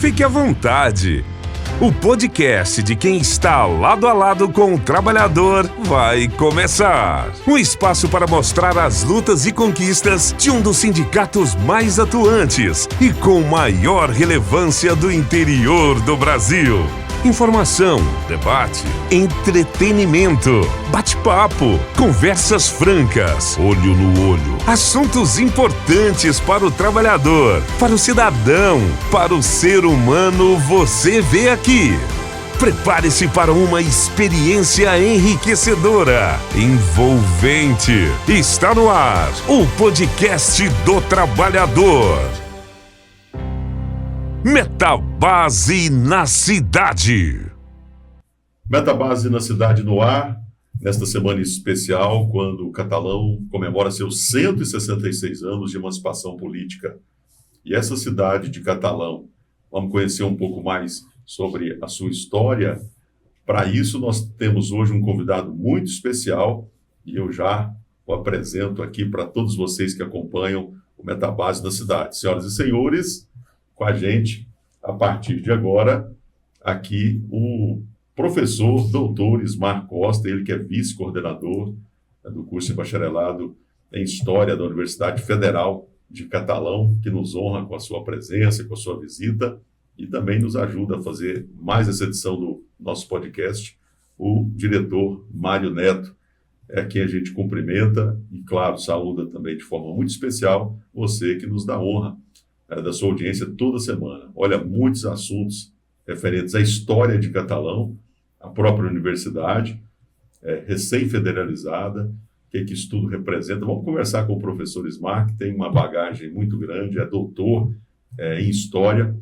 Fique à vontade. O podcast de quem está lado a lado com o trabalhador vai começar. Um espaço para mostrar as lutas e conquistas de um dos sindicatos mais atuantes e com maior relevância do interior do Brasil. Informação, debate, entretenimento, bate-papo, conversas francas, olho no olho, assuntos importantes para o trabalhador, para o cidadão, para o ser humano, você vê aqui. Prepare-se para uma experiência enriquecedora, envolvente. Está no ar, o podcast do trabalhador. Metabase na Cidade. Metabase na Cidade no ar, nesta semana especial, quando o Catalão comemora seus 166 anos de emancipação política. E essa cidade de Catalão, vamos conhecer um pouco mais sobre a sua história. Para isso, nós temos hoje um convidado muito especial, e eu já o apresento aqui para todos vocês que acompanham o Metabase na Cidade. Senhoras e senhores, com a gente, a partir de agora, aqui o professor doutor Ismar Costa, ele que é vice-coordenador do curso de bacharelado em História da Universidade Federal de Catalão, que nos honra com a sua presença, com a sua visita, e também nos ajuda a fazer mais essa edição do nosso podcast, o diretor Mário Neto, é quem a gente cumprimenta e, claro, saúda também de forma muito especial você que nos dá honra da sua audiência toda semana. Olha, muitos assuntos referentes à história de Catalão, a própria universidade, recém-federalizada, o que isso tudo representa. Vamos conversar com o professor Ismar, que tem uma bagagem muito grande, é doutor em História,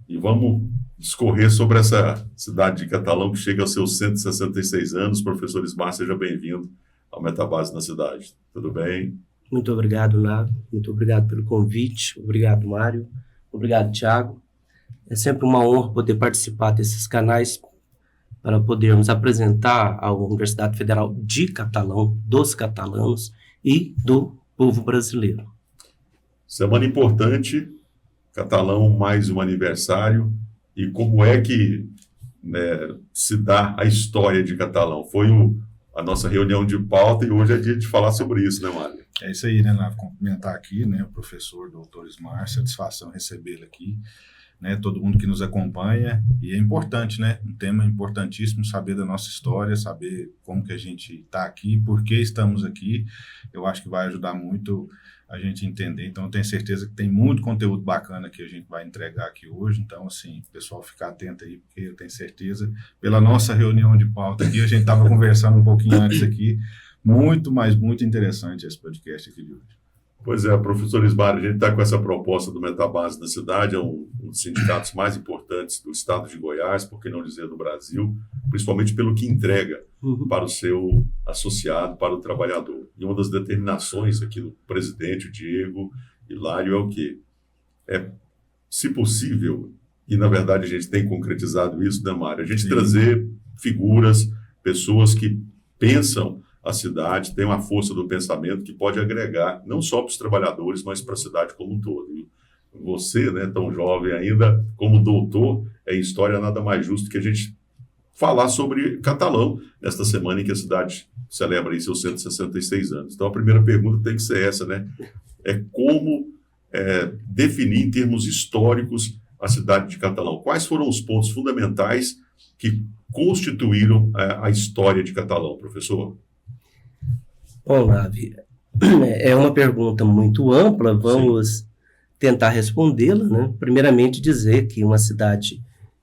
e vamos discorrer sobre essa cidade de Catalão, que chega aos seus 166 anos. Professor Ismar, seja bem-vindo ao Metabase na Cidade. Tudo bem? Muito obrigado, Nado. Muito obrigado pelo convite. Obrigado, Mário. Obrigado, Thiago. É sempre uma honra poder participar desses canais para podermos apresentar a Universidade Federal de Catalão, dos catalãos e do povo brasileiro. Semana importante, Catalão, mais um aniversário. E como é que se dá a história de Catalão? Foi a nossa reunião de pauta e hoje é dia de falar sobre isso, né, Mário? É isso aí, né, Navo? Cumprimentar aqui, né, o professor doutor Ismar, satisfação recebê-lo aqui, né, todo mundo que nos acompanha, e é importante, né, um tema importantíssimo, saber da nossa história, saber como que a gente está aqui, por que estamos aqui. Eu acho que vai ajudar muito a gente entender, então eu tenho certeza que tem muito conteúdo bacana que a gente vai entregar aqui hoje, então assim, pessoal, ficar atento aí, porque eu tenho certeza, pela nossa reunião de pauta aqui, a gente estava conversando um pouquinho antes aqui, muito, mas muito interessante esse podcast aqui de hoje. Pois é, professor Ismar, a gente está com essa proposta do Metabase na Cidade, é um dos sindicatos mais importantes do estado de Goiás, por que não dizer do Brasil, principalmente pelo que entrega para o seu associado, para o trabalhador. E uma das determinações aqui do presidente, o Diego Hilário, é o quê? É, se possível, e na verdade a gente tem concretizado isso, né, Mário? A gente trazer figuras, pessoas que pensam a cidade, tem uma força do pensamento que pode agregar, não só para os trabalhadores, mas para a cidade como um todo. E você, né, tão jovem ainda, como doutor em História, nada mais justo que a gente falar sobre Catalão, nesta semana em que a cidade celebra aí seus 166 anos. Então, a primeira pergunta tem que ser essa, né? É como definir, em termos históricos, a cidade de Catalão. Quais foram os pontos fundamentais que constituíram a história de Catalão, professor? Bom, Navi, é uma pergunta muito ampla, vamos tentar respondê-la, né? Primeiramente dizer que uma cidade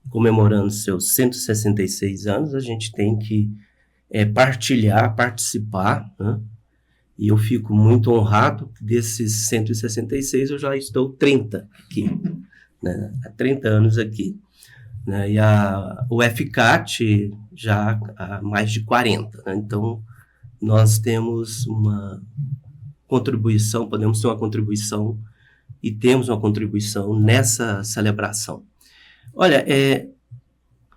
comemorando seus 166 anos, a gente tem que partilhar, participar, né? E eu fico muito honrado que desses 166 eu já estou 30 aqui, né? Há 30 anos aqui, né? E o FCAT já há mais de 40, né? Então, nós temos uma contribuição, podemos ter uma contribuição e temos uma contribuição nessa celebração. Olha,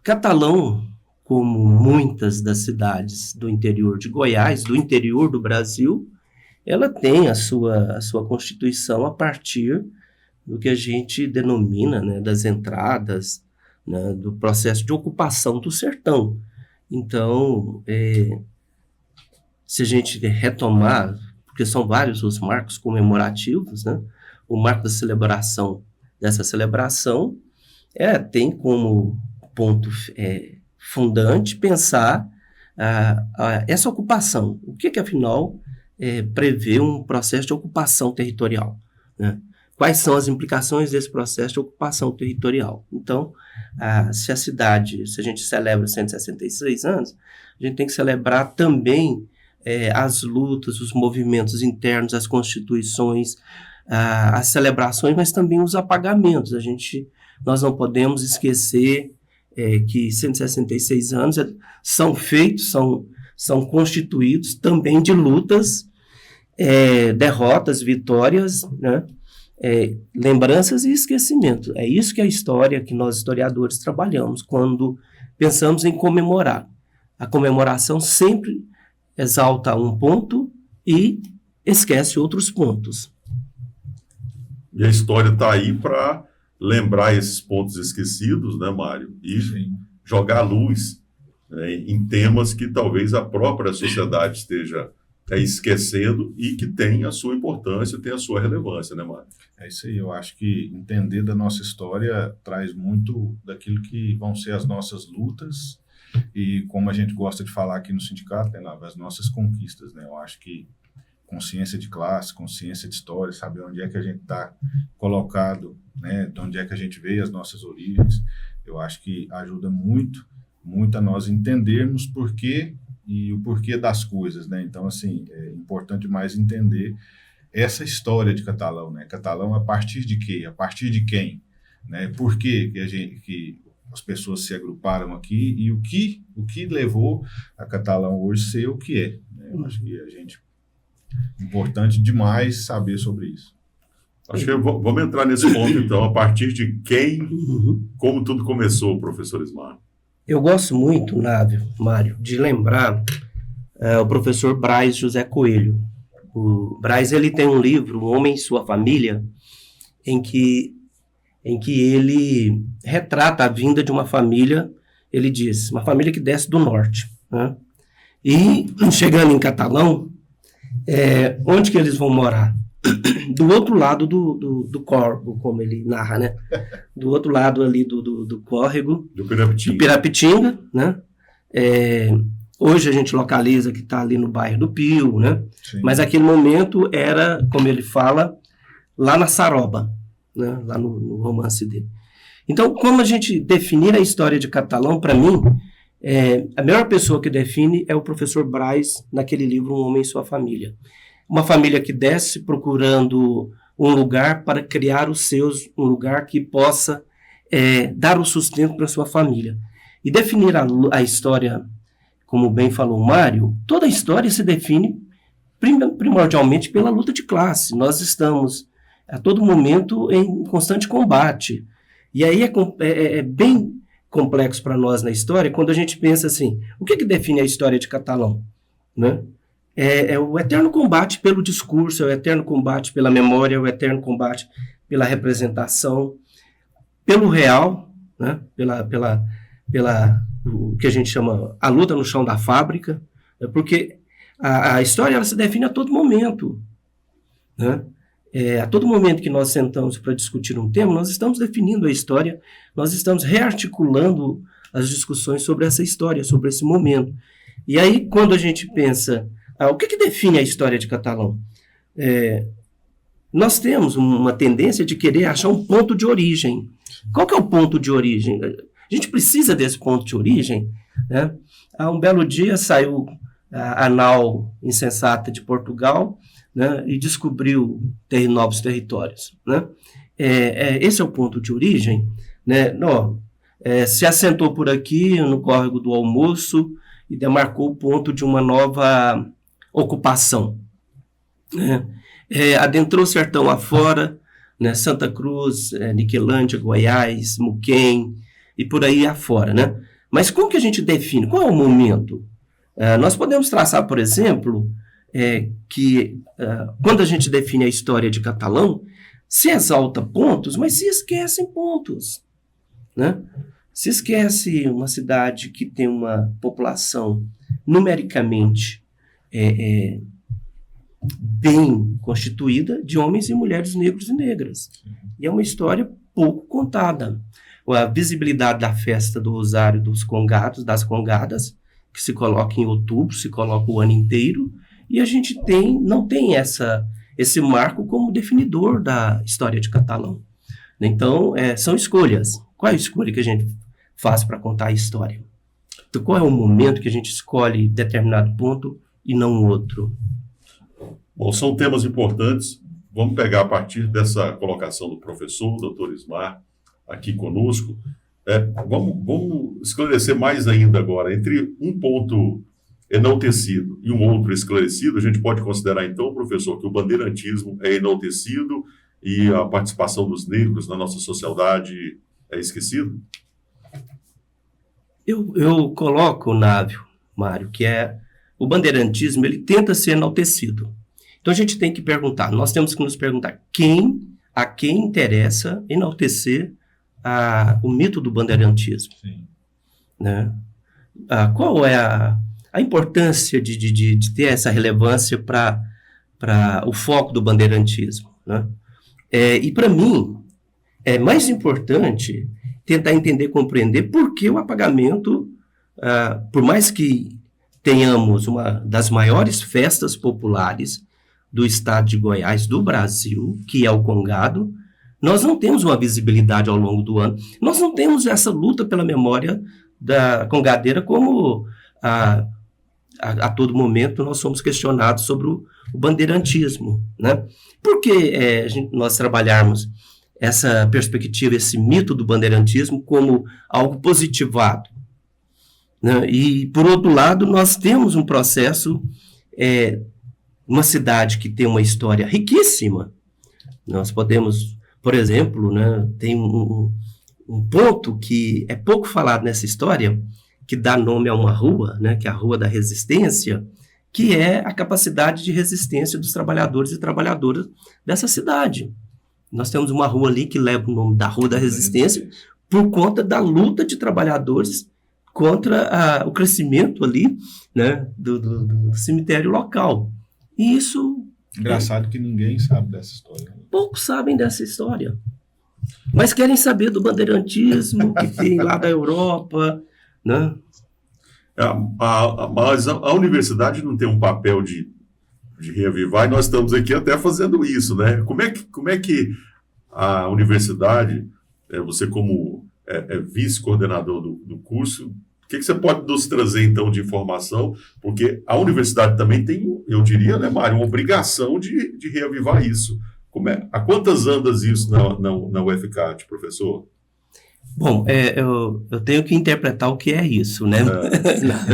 Catalão, como muitas das cidades do interior de Goiás, do interior do Brasil, ela tem a sua constituição a partir do que a gente denomina, né, das entradas, né, do processo de ocupação do sertão. Então, se a gente retomar, porque são vários os marcos comemorativos, né, o marco da celebração, dessa celebração, tem como ponto fundante pensar essa ocupação. O que afinal, prevê um processo de ocupação territorial, né? Quais são as implicações desse processo de ocupação territorial? Então, se a gente celebra 166 anos, a gente tem que celebrar também as lutas, os movimentos internos, as constituições, as celebrações, mas também os apagamentos. Nós não podemos esquecer que 166 anos são feitos, são constituídos também de lutas, derrotas, vitórias, né? Lembranças e esquecimento. É isso que é a história que nós historiadores trabalhamos quando pensamos em comemorar. A comemoração sempre exalta um ponto e esquece outros pontos. E a história está aí para lembrar esses pontos esquecidos, né, Mário? E jogar luz, né, em temas que talvez a própria sociedade esteja esquecendo e que tem a sua importância, tem a sua relevância, né, Mário? É isso aí, eu acho que entender da nossa história traz muito daquilo que vão ser as nossas lutas e, como a gente gosta de falar aqui no sindicato, né, as nossas conquistas, né? Eu acho que consciência de classe, consciência de história, saber onde é que a gente está colocado, né, de onde é que a gente veio, as nossas origens, eu acho que ajuda muito, muito a nós entendermos por quê e o porquê das coisas, né? Então, assim, é importante mais entender essa história de Catalão, né? Catalão a partir de quê? A partir de quem? Né? Por que as pessoas se agruparam aqui e o que levou a Catalão hoje ser o que é, né? Eu acho que importante demais saber sobre isso. Acho que vamos entrar nesse ponto, então, a partir de quem, como tudo começou, professor Ismar. Eu gosto muito, Mário, de lembrar o professor Braz José Coelho. O Braz, ele tem um livro, O Homem e Sua Família, em que ele retrata a vinda de uma família, ele diz, uma família que desce do norte, né? E chegando em Catalão, onde que eles vão morar? Do outro lado do córrego, como ele narra, né? Do outro lado ali do córrego. Do Pirapitinga, né? Hoje a gente localiza que está ali no bairro do Pio, né? Sim. Mas naquele momento era, como ele fala, lá na Saroba, né? Lá no romance dele. Então, como a gente definir a história de Catalão, para mim, a melhor pessoa que define é o professor Braz, naquele livro Um Homem e Sua Família. Uma família que desce procurando um lugar para criar um lugar que possa dar o sustento para sua família. E definir a história, como bem falou o Mário, toda a história se define primordialmente pela luta de classe. Nós estamos a todo momento em constante combate. E aí é bem complexo para nós na história quando a gente pensa assim, o que define a história de Catalão, né? É o eterno combate pelo discurso, é o eterno combate pela memória, é o eterno combate pela representação, pelo real, né? pela o que a gente chama a luta no chão da fábrica, né? Porque a história ela se define a todo momento, né? A todo momento que nós sentamos para discutir um tema, nós estamos definindo a história, nós estamos rearticulando as discussões sobre essa história, sobre esse momento. E aí, quando a gente pensa, o que define a história de Catalão? Nós temos uma tendência de querer achar um ponto de origem. Qual que é o ponto de origem? A gente precisa desse ponto de origem, né? Um belo dia saiu a nau insensata de Portugal, né, e descobriu novos territórios, né? Esse é o ponto de origem, né? Se assentou por aqui no córrego do Almoço e demarcou o ponto de uma nova ocupação, né? Adentrou o sertão afora, né? Santa Cruz, Niquelândia, Goiás, Muquem e por aí afora, né? Mas como que a gente define? Qual é o momento? Nós podemos traçar, por exemplo, que quando a gente define a história de Catalão, se exalta pontos, mas se esquecem pontos, né? Se esquece uma cidade que tem uma população numericamente bem constituída de homens e mulheres negros e negras. E é uma história pouco contada. A visibilidade da festa do Rosário dos Congados, das Congadas, que se coloca em outubro, se coloca o ano inteiro, e a gente não tem esse marco como definidor da história de Catalão. Então, são escolhas. Qual é a escolha que a gente faz para contar a história? Então, qual é o momento que a gente escolhe determinado ponto e não outro? Bom, são temas importantes. Vamos pegar a partir dessa colocação do professor, doutor Ismar, aqui conosco. Vamos esclarecer mais ainda agora. Entre um ponto enaltecido e um outro esclarecido, a gente pode considerar, então, professor, que o bandeirantismo é enaltecido e a participação dos negros na nossa sociedade é esquecido? Eu coloco, Mário, que o bandeirantismo, ele tenta ser enaltecido. Então a gente tem que perguntar, nós temos que nos perguntar a quem interessa enaltecer o mito do bandeirantismo. Sim. Né? Qual é a importância de ter essa relevância para o foco do bandeirantismo? Né? E para mim, é mais importante tentar entender, compreender por que o apagamento, por mais que tenhamos uma das maiores festas populares do estado de Goiás, do Brasil, que é o Congado, nós não temos uma visibilidade ao longo do ano, nós não temos essa luta pela memória da congadeira como a todo momento nós somos questionados sobre o bandeirantismo, né? Por que nós trabalharmos essa perspectiva, esse mito do bandeirantismo como algo positivado, né? E, por outro lado, nós temos um processo, uma cidade que tem uma história riquíssima. Nós podemos, por exemplo, né, tem um ponto que é pouco falado nessa história, que dá nome a uma rua, né, que é a Rua da Resistência, que é a capacidade de resistência dos trabalhadores e trabalhadoras dessa cidade. Nós temos uma rua ali que leva o nome da Rua da Resistência por conta da luta de trabalhadores contra o crescimento ali, né, do cemitério local. E isso... Engraçado que ninguém sabe dessa história. Poucos sabem dessa história. Mas querem saber do bandeirantismo que tem lá da Europa, né? Mas a universidade não tem um papel de reavivar, e nós estamos aqui até fazendo isso, né? Como é que a universidade, você como vice-coordenador do curso, o que você pode nos trazer, então, de informação? Porque a universidade também tem, eu diria, né, Mário, uma obrigação de reavivar isso. Há quantas andas isso na UFCAT, professor? Bom, eu tenho que interpretar o que é isso, né?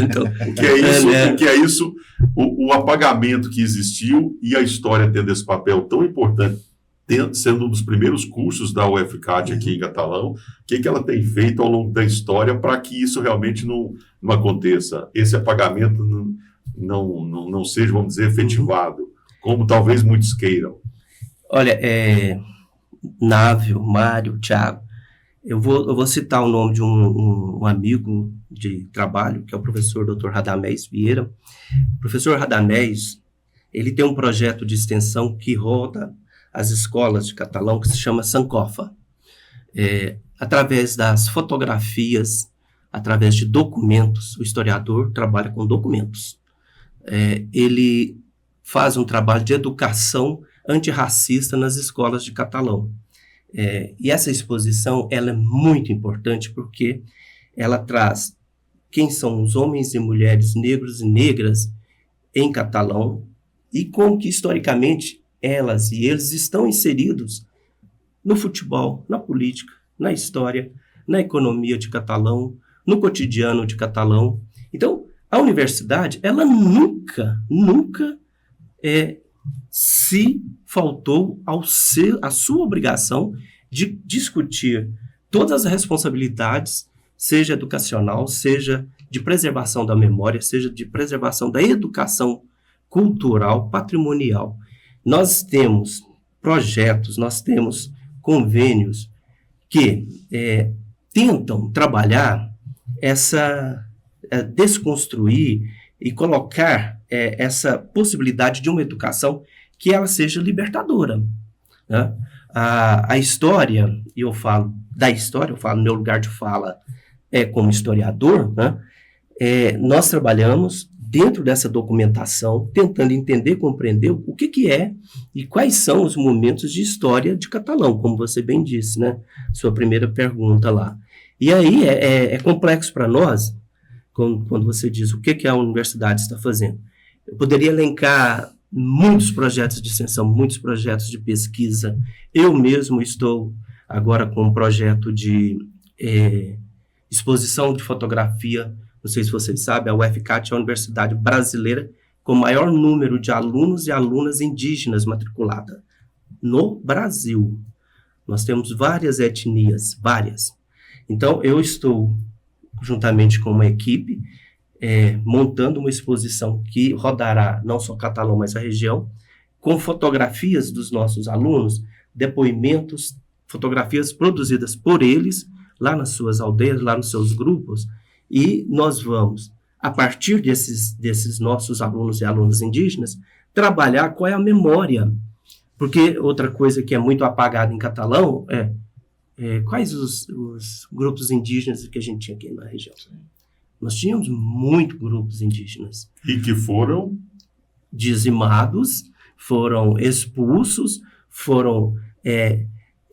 Então, o que é isso? O apagamento que existiu e a história tendo esse papel tão importante, sendo um dos primeiros cursos da UFCAT aqui em Catalão, o que ela tem feito ao longo da história para que isso realmente não aconteça? Esse apagamento não seja, vamos dizer, efetivado, como talvez muitos queiram. Olha, Návio, Mário, Thiago, eu vou citar o nome de um amigo de trabalho, que é o professor Dr. Radamés Vieira. O professor Radamés, ele tem um projeto de extensão que roda as escolas de Catalão, que se chama Sankofa. Através das fotografias, através de documentos, o historiador trabalha com documentos. Ele faz um trabalho de educação antirracista nas escolas de Catalão. E essa exposição ela é muito importante porque ela traz quem são os homens e mulheres negros e negras em Catalão e como que historicamente elas e eles estão inseridos no futebol, na política, na história, na economia de Catalão, no cotidiano de Catalão. Então, a universidade, ela nunca se faltou à sua obrigação de discutir todas as responsabilidades, seja educacional, seja de preservação da memória, seja de preservação da educação cultural, patrimonial. Nós temos projetos, nós temos convênios que tentam trabalhar desconstruir e colocar essa possibilidade de uma educação que ela seja libertadora, né? A história, e eu falo da história, eu falo no meu lugar de fala como historiador, né? Nós trabalhamos dentro dessa documentação, tentando entender, compreender o que é e quais são os momentos de história de Catalão, como você bem disse, né? Sua primeira pergunta lá. E aí é complexo para nós, quando você diz o que a universidade está fazendo. Eu poderia elencar muitos projetos de extensão, muitos projetos de pesquisa. Eu mesmo estou agora com um projeto de exposição de fotografia. Não sei se vocês sabem, a UFCAT é a universidade brasileira com o maior número de alunos e alunas indígenas matriculadas no Brasil. Nós temos várias etnias, várias. Então, eu estou, juntamente com uma equipe, montando uma exposição que rodará não só Catalão, mas a região, com fotografias dos nossos alunos, depoimentos, fotografias produzidas por eles, lá nas suas aldeias, lá nos seus grupos, e nós vamos, a partir desses nossos alunos e alunas indígenas, trabalhar qual é a memória. Porque outra coisa que é muito apagada em Catalão quais os grupos indígenas que a gente tinha aqui na região. Sim. Nós tínhamos muitos grupos indígenas. E que foram? Dizimados, foram expulsos, foram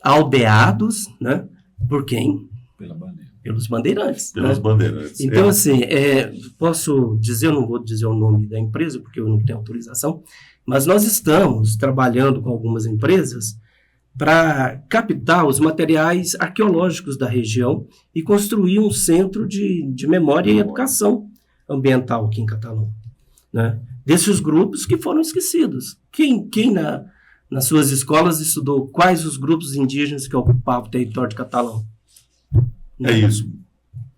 aldeados, né? Por quem? Pela bandeira. Pelos bandeirantes. Pelos bandeirantes. Então, assim, posso dizer, eu não vou dizer o nome da empresa, porque eu não tenho autorização, mas nós estamos trabalhando com algumas empresas para captar os materiais arqueológicos da região e construir um centro de memória e educação ambiental aqui em Catalão, né? Desses grupos que foram esquecidos. Quem nas suas escolas estudou quais os grupos indígenas que ocupavam o território de Catalão? É isso.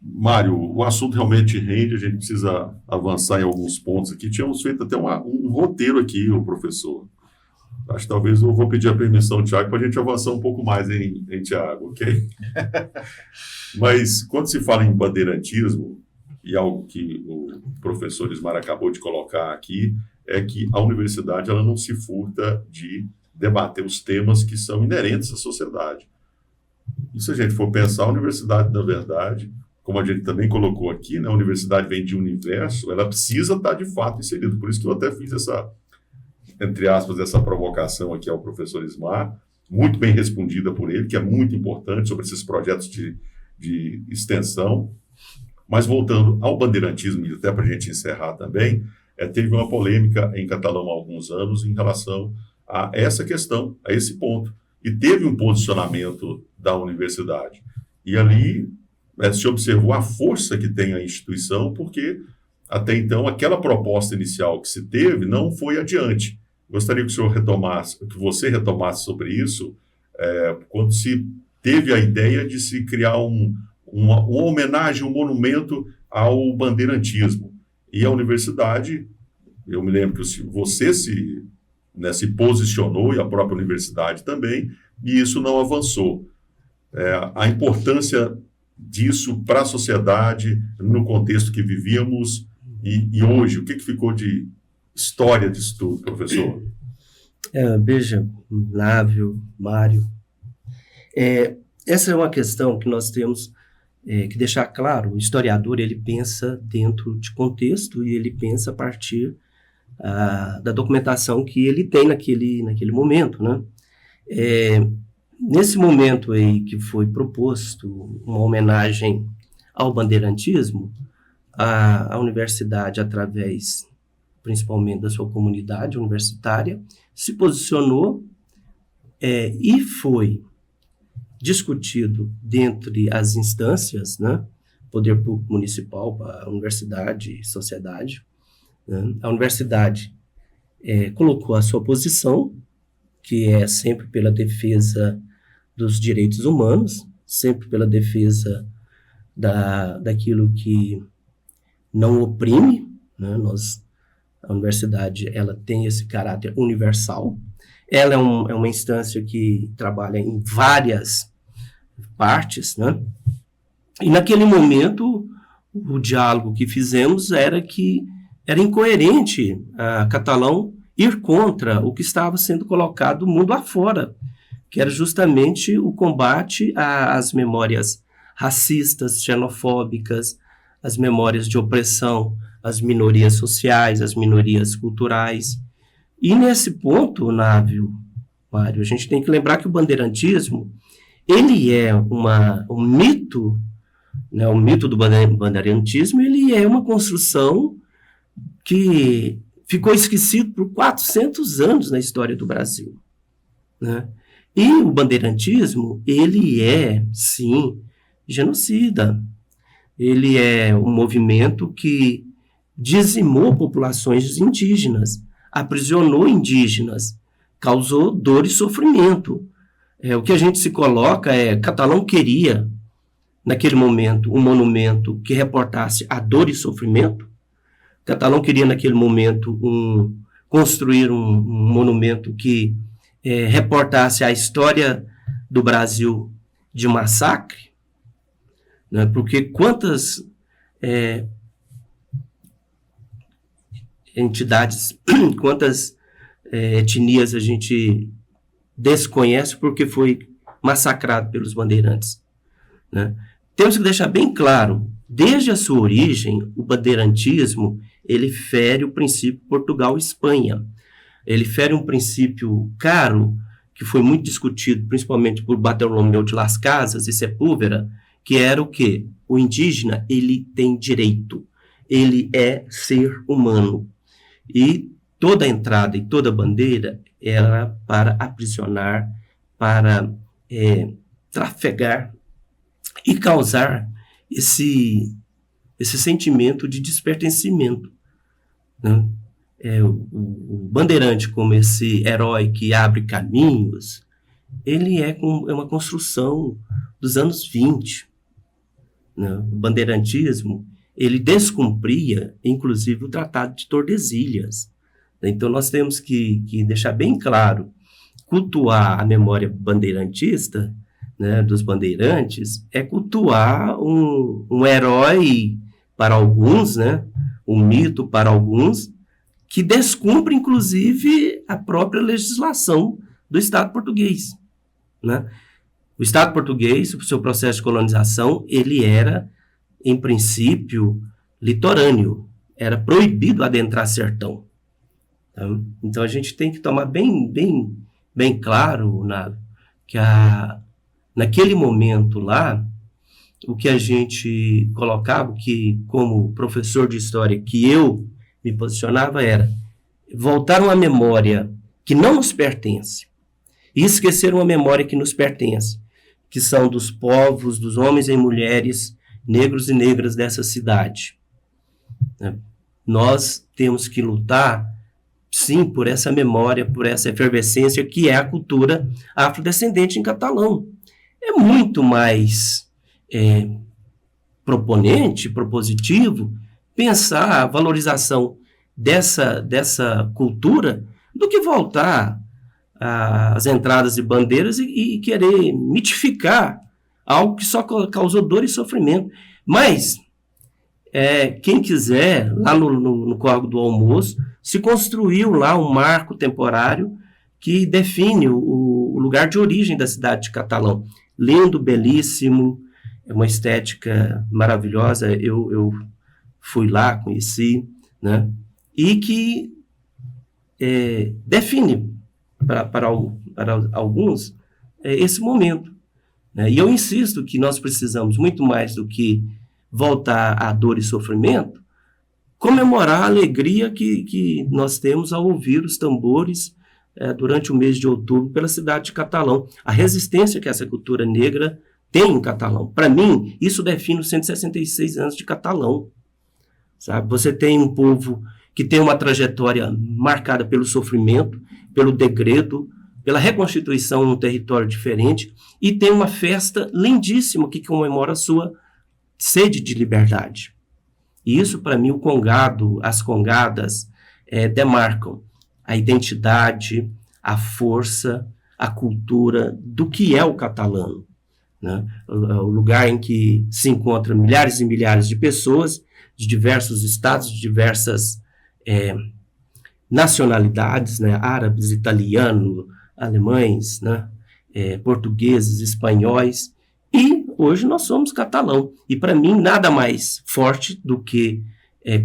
Mário, o assunto realmente rende, a gente precisa avançar em alguns pontos aqui. Tínhamos feito até um roteiro aqui, o professor. Acho que talvez eu vou pedir a permissão, Tiago, para a gente avançar um pouco mais em Tiago, ok? Mas quando se fala em bandeirantismo, e algo que o professor Ismar acabou de colocar aqui, é que a universidade ela não se furta de debater os temas que são inerentes à sociedade. E se a gente for pensar, a universidade, na verdade, como a gente também colocou aqui, né, a universidade vem de universo, ela precisa estar de fato inserida. Por isso que eu até fiz essa, entre aspas, essa provocação aqui ao professor Ismar, muito bem respondida por ele, que é muito importante sobre esses projetos de extensão. Mas voltando ao bandeirantismo, e até para a gente encerrar também, teve uma polêmica em Catalão há alguns anos em relação a essa questão, a esse ponto. E teve um posicionamento da universidade. E ali se observou a força que tem a instituição, porque até então aquela proposta inicial que se teve não foi adiante. Gostaria que o senhor retomasse, que você retomasse sobre isso, quando se teve a ideia de se criar uma homenagem, um monumento ao bandeirantismo. E a universidade, eu me lembro que você se posicionou, e a própria universidade também, e isso não avançou. A importância disso para a sociedade, no contexto que vivíamos, e hoje, o que ficou de história disso tudo, professor? Veja, Lávio, Mário, essa é uma questão que nós temos que deixar claro. O historiador, ele pensa dentro de contexto e ele pensa a partir da documentação que ele tem naquele momento, né? Nesse momento aí que foi proposto uma homenagem ao bandeirantismo, a universidade, através principalmente da sua comunidade universitária, se posicionou e foi discutido dentre as instâncias, né? Poder público municipal, a universidade, sociedade, né? A universidade colocou a sua posição, que é sempre pela defesa dos direitos humanos, sempre pela defesa daquilo que não oprime, né? A universidade, ela tem esse caráter universal, Ela é uma instância que trabalha em várias partes, né? E naquele momento, o diálogo que fizemos era que era incoerente a Catalão ir contra o que estava sendo colocado mundo afora, que era justamente o combate às memórias racistas, xenofóbicas, as memórias de opressão, as minorias sociais, as minorias culturais. E nesse ponto, Mário, a gente tem que lembrar que o bandeirantismo, ele é um mito, né, o mito do bandeirantismo, ele é uma construção que ficou esquecido por 400 anos na história do Brasil, né? E o bandeirantismo, ele é, sim, genocida. Ele é um movimento que dizimou populações indígenas, aprisionou indígenas, causou dor e sofrimento. O que a gente se coloca Catalão queria, naquele momento, um monumento que reportasse a dor e sofrimento. Catalão queria, naquele momento, construir um monumento que reportasse a história do Brasil de massacre, né? Porque quantas entidades, quantas etnias a gente desconhece porque foi massacrado pelos bandeirantes, né? Temos que deixar bem claro, desde a sua origem, o bandeirantismo, ele fere o princípio Portugal-Espanha. Ele fere um princípio caro, que foi muito discutido, principalmente por Bartolomeu de Las Casas e Sepúlveda, que era o quê? O indígena, ele tem direito, ele é ser humano. E toda a entrada e toda a bandeira era para aprisionar, para trafegar e causar esse sentimento de despertencimento, né? O bandeirante, como esse herói que abre caminhos, ele é uma construção dos anos 20. Né? O bandeirantismo, ele descumpria, inclusive, o Tratado de Tordesilhas. Então, nós temos que deixar bem claro, cultuar a memória bandeirantista, né, dos bandeirantes, é cultuar um herói para alguns, né, um mito para alguns, que descumpre, inclusive, a própria legislação do Estado português, né? O Estado português, o seu processo de colonização, ele era, em princípio, litorâneo, era proibido adentrar sertão. Tá? Então, a gente tem que tomar bem claro, que naquele momento lá, o que a gente colocava, que como professor de história que eu me posicionava, era voltar uma memória que não nos pertence e esquecer uma memória que nos pertence, que são dos povos, dos homens e mulheres, negros e negras dessa cidade. Nós temos que lutar, sim, por essa memória, por essa efervescência que é a cultura afrodescendente em catalão. É muito mais propositivo pensar a valorização dessa cultura do que voltar às entradas de bandeiras e querer mitificar algo que só causou dor e sofrimento. Mas, quem quiser, lá no Córrego do Almoço, se construiu lá um marco temporário que define o lugar de origem da cidade de Catalão. Lindo, belíssimo, é uma estética maravilhosa, eu fui lá, conheci, né? E que define para alguns esse momento, né? E eu insisto que nós precisamos, muito mais do que voltar à dor e sofrimento, comemorar a alegria que nós temos ao ouvir os tambores durante o mês de outubro pela cidade de Catalão. A resistência que essa cultura negra tem em Catalão. Para mim, isso define os 166 anos de Catalão. Sabe? Você tem um povo que tem uma trajetória marcada pelo sofrimento, pelo degredo, pela reconstituição num território diferente, e tem uma festa lindíssima que comemora a sua sede de liberdade. E isso, para mim, o congado, as congadas, demarcam a identidade, a força, a cultura do que é o catalão, né? O lugar em que se encontram milhares e milhares de pessoas de diversos estados, de diversas nacionalidades, né? Árabes, italianos, alemães, né? Portugueses, espanhóis, e hoje nós somos catalão. E para mim nada mais forte do que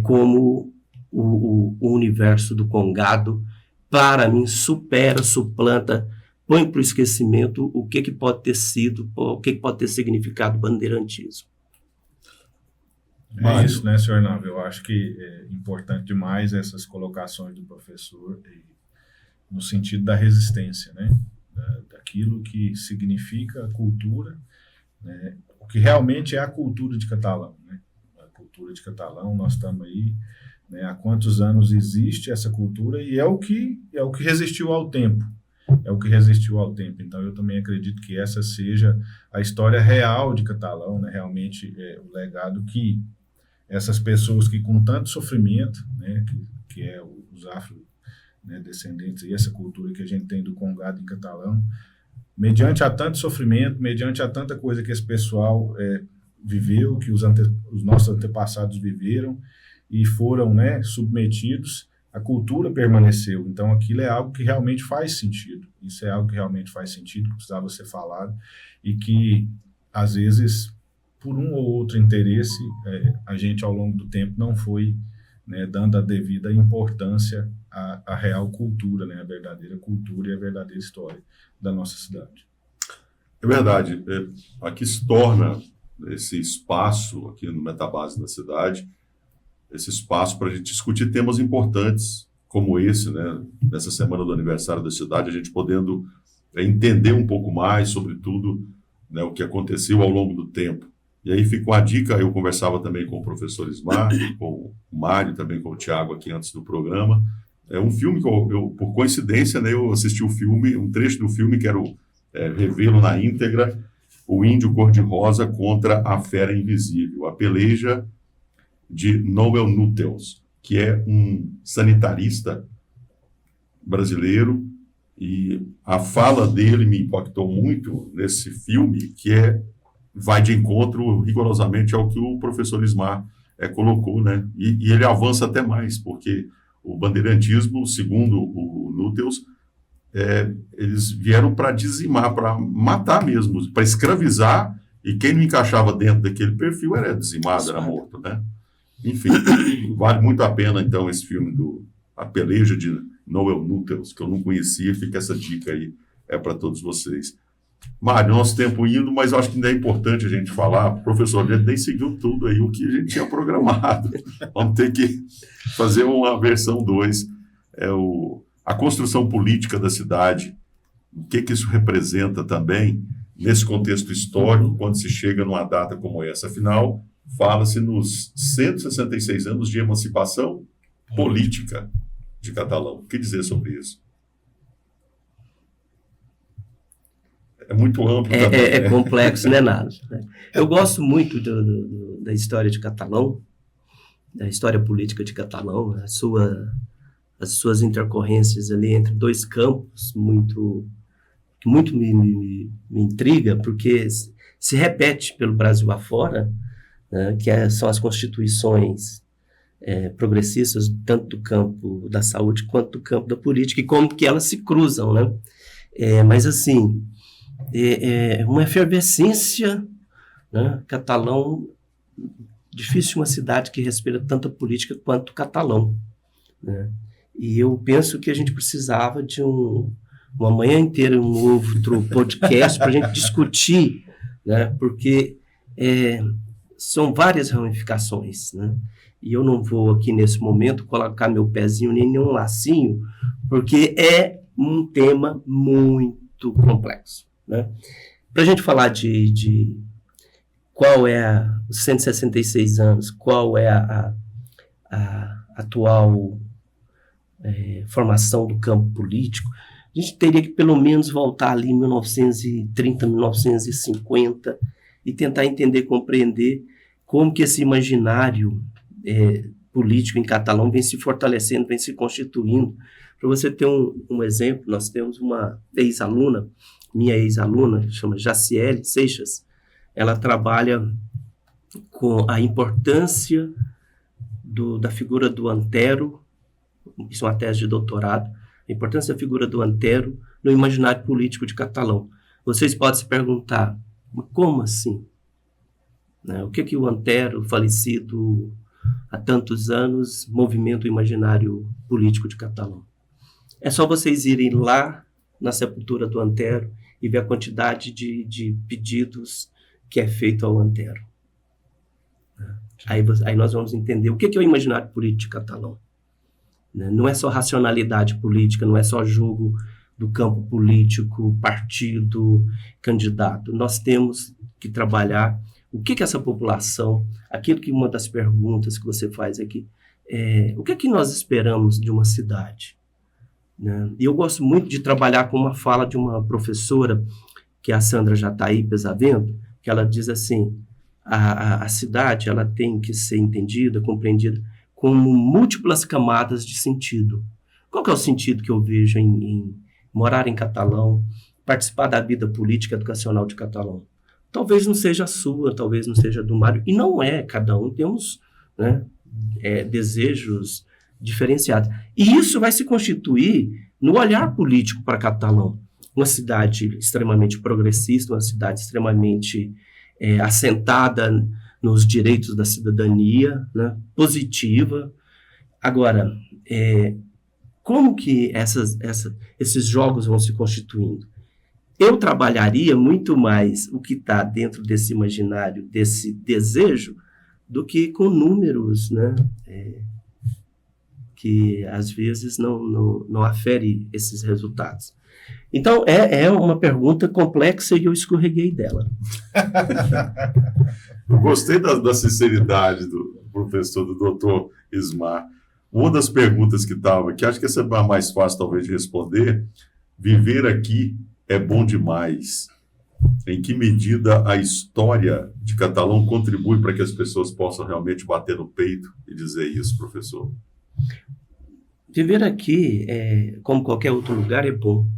como o universo do Congado, para mim, supera, suplanta, põe para o esquecimento o que pode ter sido, o que pode ter significado bandeirantismo. É isso, né, senhor Nave? Eu acho que é importante demais essas colocações do professor no sentido da resistência, né? Daquilo que significa a cultura, né? O que realmente é a cultura de Catalão, né? A cultura de Catalão, nós estamos aí, né, há quantos anos existe essa cultura e é o que resistiu ao tempo. É o que resistiu ao tempo. Então, eu também acredito que essa seja a história real de Catalão, né? Realmente o legado que essas pessoas que com tanto sofrimento, né, que é os afrodescendentes, e essa cultura que a gente tem do Congado em Catalão, mediante a tanto sofrimento, mediante a tanta coisa que esse pessoal viveu, que os nossos antepassados viveram e foram, né, submetidos, a cultura permaneceu. Então, aquilo é algo que realmente faz sentido. Isso é algo que realmente faz sentido, que precisava ser falado, e que, às vezes, por um ou outro interesse, a gente, ao longo do tempo, não foi, né, dando a devida importância à real cultura, né, a verdadeira cultura e a verdadeira história da nossa cidade. É verdade. Aqui se torna esse espaço, aqui no Metabase da cidade, esse espaço para a gente discutir temas importantes como esse, né? Nessa semana do aniversário da cidade, a gente podendo entender um pouco mais sobre tudo, né, o que aconteceu ao longo do tempo. E aí fica uma dica, eu conversava também com o professor Ismar, com o Mário, também com o Thiago aqui antes do programa. É um filme que eu por coincidência, né, eu assisti o filme, um trecho do filme, quero revê-lo na íntegra, O Índio Cor-de-Rosa contra a Fera Invisível, a peleja de Noel Nuttels, que é um sanitarista brasileiro, e a fala dele me impactou muito nesse filme, que vai de encontro rigorosamente ao que o professor Ismar colocou, né? E ele avança até mais, porque o bandeirantismo, segundo o Nuttels, eles vieram para dizimar, para matar mesmo, para escravizar, e quem não encaixava dentro daquele perfil era dizimado, era morto, né? Enfim, vale muito a pena, então, esse filme A Peleja de Noel Nuttels, que eu não conhecia, fica essa dica aí para todos vocês. Mário, nosso tempo indo, mas eu acho que ainda é importante a gente falar, professor, a gente nem seguiu tudo aí o que a gente tinha programado. Vamos ter que fazer uma versão 2, a construção política da cidade, o que isso representa também nesse contexto histórico, quando se chega numa data como essa. Afinal, fala-se nos 166 anos de emancipação política de Catalão. O que dizer sobre isso? É muito amplo. É complexo, não é nada. Eu gosto muito da história de Catalão, da história política de Catalão, as suas intercorrências ali entre dois campos, que muito me intriga, porque se repete pelo Brasil afora, né, que são as constituições progressistas, tanto do campo da saúde quanto do campo da política, e como que elas se cruzam, né? Mas, assim, uma efervescência, né? Catalão, difícil uma cidade que respira tanta política quanto Catalão, né? E eu penso que a gente precisava de uma manhã inteira, um outro podcast para a gente discutir, né? Porque são várias ramificações, né? E eu não vou aqui nesse momento colocar meu pezinho nem nenhum lacinho, porque é um tema muito complexo, né? Para a gente falar de qual é os 166 anos, qual é a atual formação do campo político, a gente teria que pelo menos voltar ali em 1930, 1950 e tentar entender, compreender como que esse imaginário político em Catalão vem se fortalecendo, vem se constituindo, Para você ter um exemplo, nós temos uma ex-aluna, minha ex-aluna, chama Jaciele Seixas. Ela trabalha com a importância da figura do antero, isso é uma tese de doutorado, a importância da figura do antero no imaginário político de Catalão. Vocês podem se perguntar, como assim? Né? O que o antero, falecido há tantos anos, movimenta o imaginário político de Catalão? É só vocês irem lá na sepultura do antero e ver a quantidade de pedidos que é feito ao antero. Aí nós vamos entender o que é o imaginário político de Catalão. Não é só racionalidade política, não é só jogo do campo político, partido, candidato. Nós temos que trabalhar o que essa população, aquilo que uma das perguntas que você faz aqui, o que nós esperamos de uma cidade? Né? E eu gosto muito de trabalhar com uma fala de uma professora, que é a Sandra Jataí Pesavento, que ela diz assim, a cidade ela tem que ser entendida, compreendida como múltiplas camadas de sentido. Qual que é o sentido que eu vejo em morar em Catalão, participar da vida política e educacional de Catalão? Talvez não seja a sua, talvez não seja a do Mário, e não é, cada um temos, né, desejos diferenciados. E isso vai se constituir no olhar político para Catalão. Uma cidade extremamente progressista, uma cidade extremamente assentada nos direitos da cidadania, né, positiva. Agora, como que esses jogos vão se constituindo? Eu trabalharia muito mais o que está dentro desse imaginário, desse desejo, do que com números, né, que às vezes não afere esses resultados. Então, é uma pergunta complexa e eu escorreguei dela. Eu gostei da sinceridade do professor, do doutor Ismar. Uma das perguntas que estava, que acho que essa é a mais fácil talvez de responder, viver aqui é bom demais. Em que medida a história de Catalão contribui para que as pessoas possam realmente bater no peito e dizer isso, professor? Viver aqui, como qualquer outro lugar, é bom.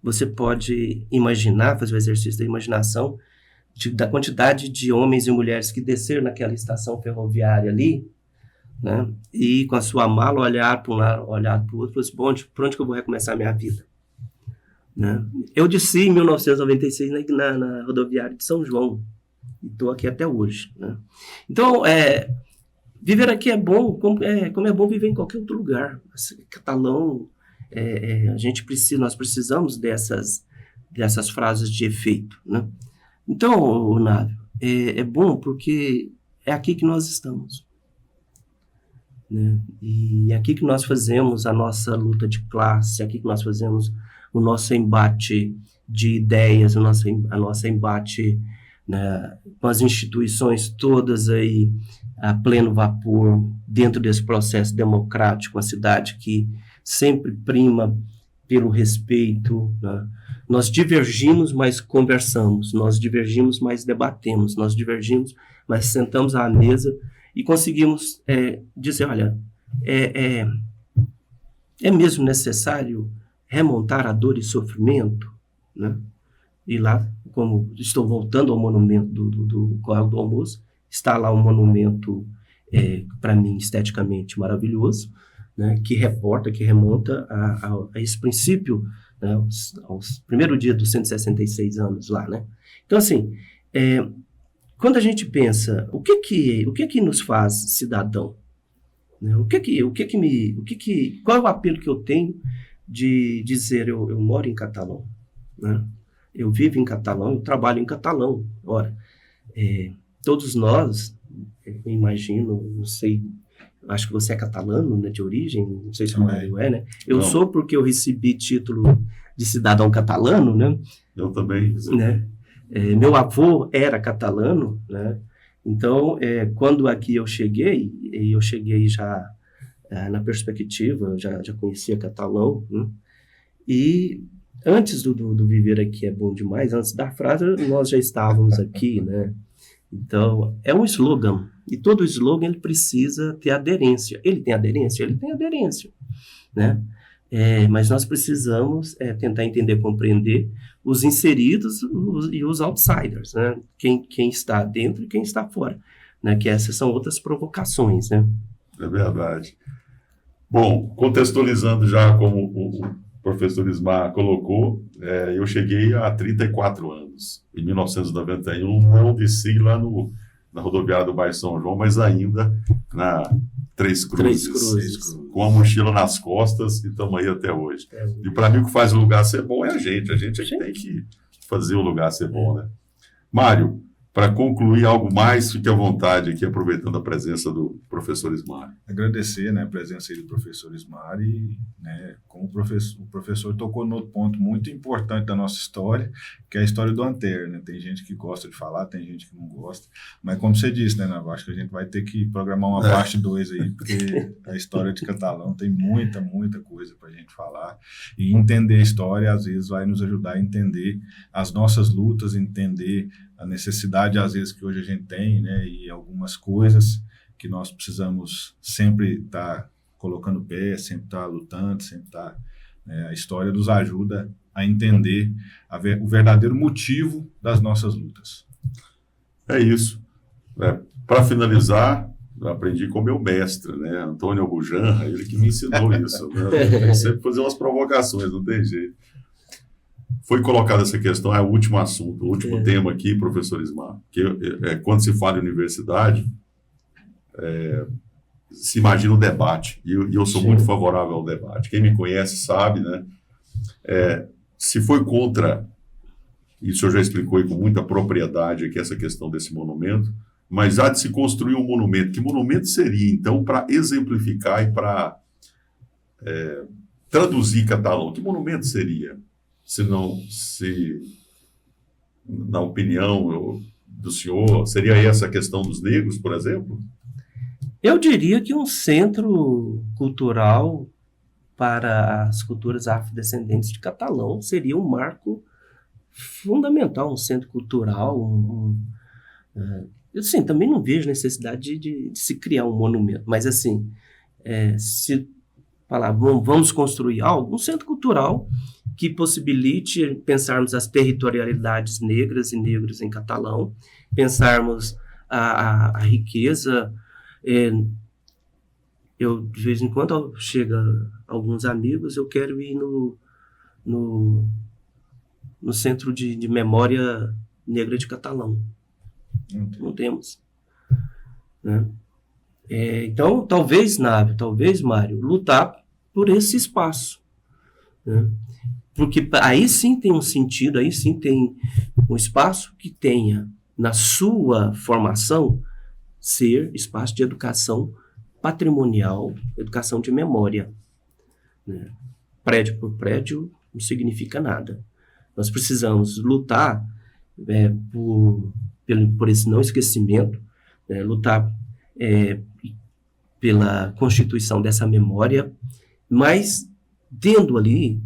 Você pode imaginar, fazer o exercício da imaginação, da quantidade de homens e mulheres que desceram naquela estação ferroviária ali, né, e com a sua mala olhar para um lado, olhar para o outro, e falar assim, por onde que eu vou recomeçar a minha vida? Né? Eu desci em 1996 na rodoviária de São João, e estou aqui até hoje. Né? Então, viver aqui é bom, como é bom viver em qualquer outro lugar. Catalão, nós precisamos dessas frases de efeito. Né? Então, Návio, é bom porque é aqui que nós estamos. Né? E é aqui que nós fazemos a nossa luta de classe, é aqui que nós fazemos o nosso embate de ideias, a nossa embate, né, com as instituições todas aí a pleno vapor, dentro desse processo democrático, uma cidade que sempre prima pelo respeito. Né? Nós divergimos, mas conversamos, nós divergimos, mas debatemos, nós divergimos, mas sentamos à mesa e conseguimos dizer, olha, é mesmo necessário remontar a dor e sofrimento, né? E lá, como estou voltando ao monumento do Corral do Almoço, está lá um monumento, para mim, esteticamente maravilhoso, né? Que remonta a esse princípio, né? aos primeiro dia dos 166 anos lá, né? Então, assim, quando a gente pensa, o que nos faz cidadão? Né? Qual é o apelo que eu tenho de dizer eu moro em Catalão, né? Eu vivo em Catalão, eu trabalho em Catalão. Ora, todos nós, eu imagino, não sei, acho que você é catalano, né, de origem, não sei se o Mário né? Eu não. Sou porque eu recebi título de cidadão catalano, né? Eu também. Né? Meu avô era catalano, né? Então, quando aqui eu cheguei já na perspectiva, já conhecia Catalão, né? E antes do viver aqui é bom demais, antes da frase, nós já estávamos aqui, né? Então, é um slogan, e todo slogan ele precisa ter aderência. Ele tem aderência? Ele tem aderência. né? Mas nós precisamos tentar entender, compreender os inseridos e os outsiders, né? Quem está dentro e quem está fora, né? Que essas são outras provocações, né? É verdade. Bom, contextualizando já como o professor Ismar colocou, eu cheguei há 34 anos. Em 1991, eu desci lá na rodoviária do bairro São João, mas ainda na Três Cruzes. Com a mochila nas costas, e estamos aí até hoje. E para mim o que faz o lugar ser bom é a gente é que tem que fazer o lugar ser bom, né? Mário, para concluir algo mais, fique à vontade aqui, aproveitando a presença do professor Ismar. Agradecer, né, a presença aí do professor Ismar e, né, como o professor tocou no ponto muito importante da nossa história, que é a história do Anter, né? Tem gente que gosta de falar, tem gente que não gosta, mas como você disse, né, Navarro, acho que a gente vai ter que programar uma parte 2 aí, porque a história de Catalão tem muita coisa para a gente falar, e entender a história, às vezes, vai nos ajudar a entender as nossas lutas, entender a necessidade, às vezes, que hoje a gente tem, né, e algumas coisas que nós precisamos sempre estar colocando pé, sempre estar lutando, sempre estar... a história nos ajuda a entender o verdadeiro motivo das nossas lutas. É isso. Para finalizar, eu aprendi com meu mestre, né, Antônio Bujanra, ele que me ensinou isso. Né? Tem que sempre fazer umas provocações, não tem jeito. Foi colocada essa questão, é o último assunto, o último tema aqui, professor Ismar, que quando se fala em universidade, se imagina o debate, e eu sou muito favorável ao debate. Quem me conhece sabe, né? Se foi contra, isso eu já explicou aí com muita propriedade aqui, essa questão desse monumento, mas há de se construir um monumento. Que monumento seria, então, para exemplificar e para traduzir Catalão? Que monumento seria? Se na opinião do senhor, seria essa a questão dos negros, por exemplo? Eu diria que um centro cultural para as culturas afrodescendentes de Catalão seria um marco fundamental, um centro cultural. Eu, assim, também não vejo necessidade de se criar um monumento, mas, assim, se falar, vamos construir algo, um centro cultural que possibilite pensarmos as territorialidades negras e negros em Catalão, pensarmos a riqueza. Eu, de vez em quando, chega alguns amigos, eu quero ir no Centro de Memória Negra de Catalão. Não temos. Né? Então, talvez, Nave, talvez, Mário, lutar por esse espaço. Né? Porque aí sim tem um sentido, aí sim tem um espaço que tenha, na sua formação, ser espaço de educação patrimonial, educação de memória. Né? Prédio por prédio não significa nada. Nós precisamos lutar por esse não esquecimento, lutar pela constituição dessa memória, mas tendo ali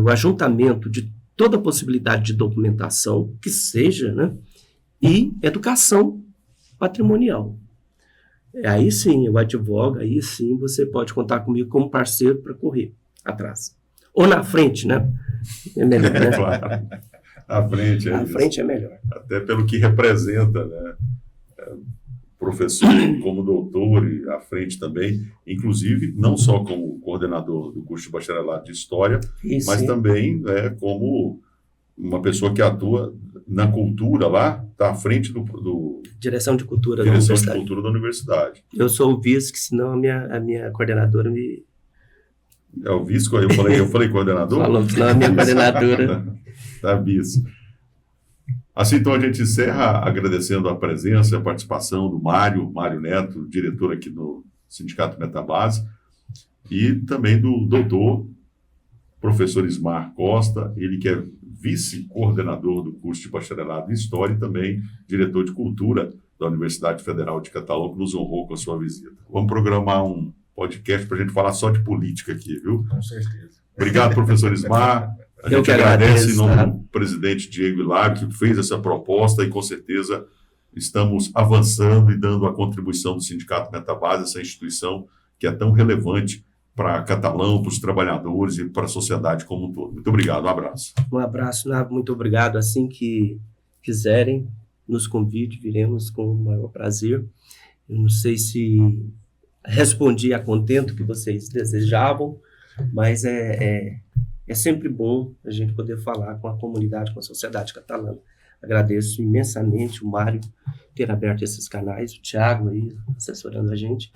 o ajuntamento de toda a possibilidade de documentação que seja, né, e educação patrimonial. Aí sim eu advogo, aí sim você pode contar comigo como parceiro para correr atrás. Ou na frente, né? É melhor, né? Claro. À frente é à isso. Frente é melhor. Até pelo que representa, né? Professor como doutor e à frente também, inclusive não só como coordenador do curso de bacharelado de História, mas sim, também como uma pessoa que atua na cultura lá, está à frente do Direção de Cultura da Universidade. Eu sou o vice, que senão a minha coordenadora me... É o vice? Eu falei coordenador? Falou, senão a minha coordenadora... Tá vice. Assim, então, a gente encerra agradecendo a presença e a participação do Mário Neto, diretor aqui no Sindicato Metabase, e também do doutor, professor Ismar Costa, ele que é vice-coordenador do curso de bacharelado em História e também diretor de Cultura da Universidade Federal de Catalão, que nos honrou com a sua visita. Vamos programar um podcast para a gente falar só de política aqui, viu? Com certeza. Obrigado, professor Ismar. A gente agradece em nome do presidente Diego Hilário, que fez essa proposta, e com certeza estamos avançando e dando a contribuição do Sindicato Metabase, essa instituição que é tão relevante para Catalão, para os trabalhadores e para a sociedade como um todo. Muito obrigado, um abraço. Um abraço, Nave, muito obrigado. Assim que quiserem, nos convide, viremos com o maior prazer. Eu não sei se respondi a contento que vocês desejavam, mas é sempre bom a gente poder falar com a comunidade, com a sociedade catalã. Agradeço imensamente o Mário ter aberto esses canais, o Thiago aí assessorando a gente.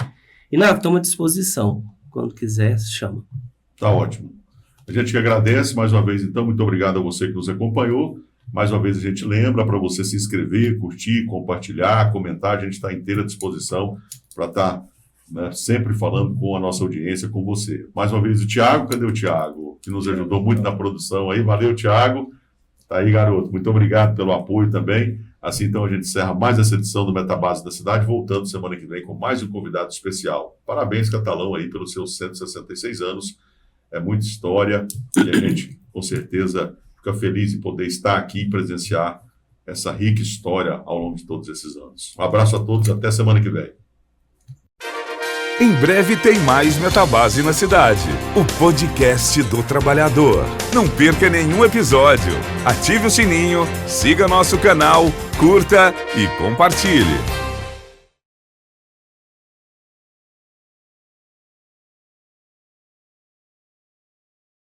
E, Nave, estamos à disposição. Quando quiser, se chama. Tá ótimo. A gente que agradece mais uma vez, então, muito obrigado a você que nos acompanhou. Mais uma vez a gente lembra para você se inscrever, curtir, compartilhar, comentar. A gente está inteira à disposição para estar sempre falando com a nossa audiência, com você. Mais uma vez o Thiago, cadê o Thiago? Que nos ajudou muito na produção aí. Valeu, Thiago. Tá aí, garoto. Muito obrigado pelo apoio também. Assim, então, a gente encerra mais essa edição do Metabase da Cidade, voltando semana que vem com mais um convidado especial. Parabéns, Catalão, aí pelos seus 166 anos. É muita história e a gente, com certeza, fica feliz em poder estar aqui e presenciar essa rica história ao longo de todos esses anos. Um abraço a todos, até semana que vem. Em breve tem mais Metabase na Cidade, o podcast do trabalhador. Não perca nenhum episódio. Ative o sininho, siga nosso canal, curta e compartilhe.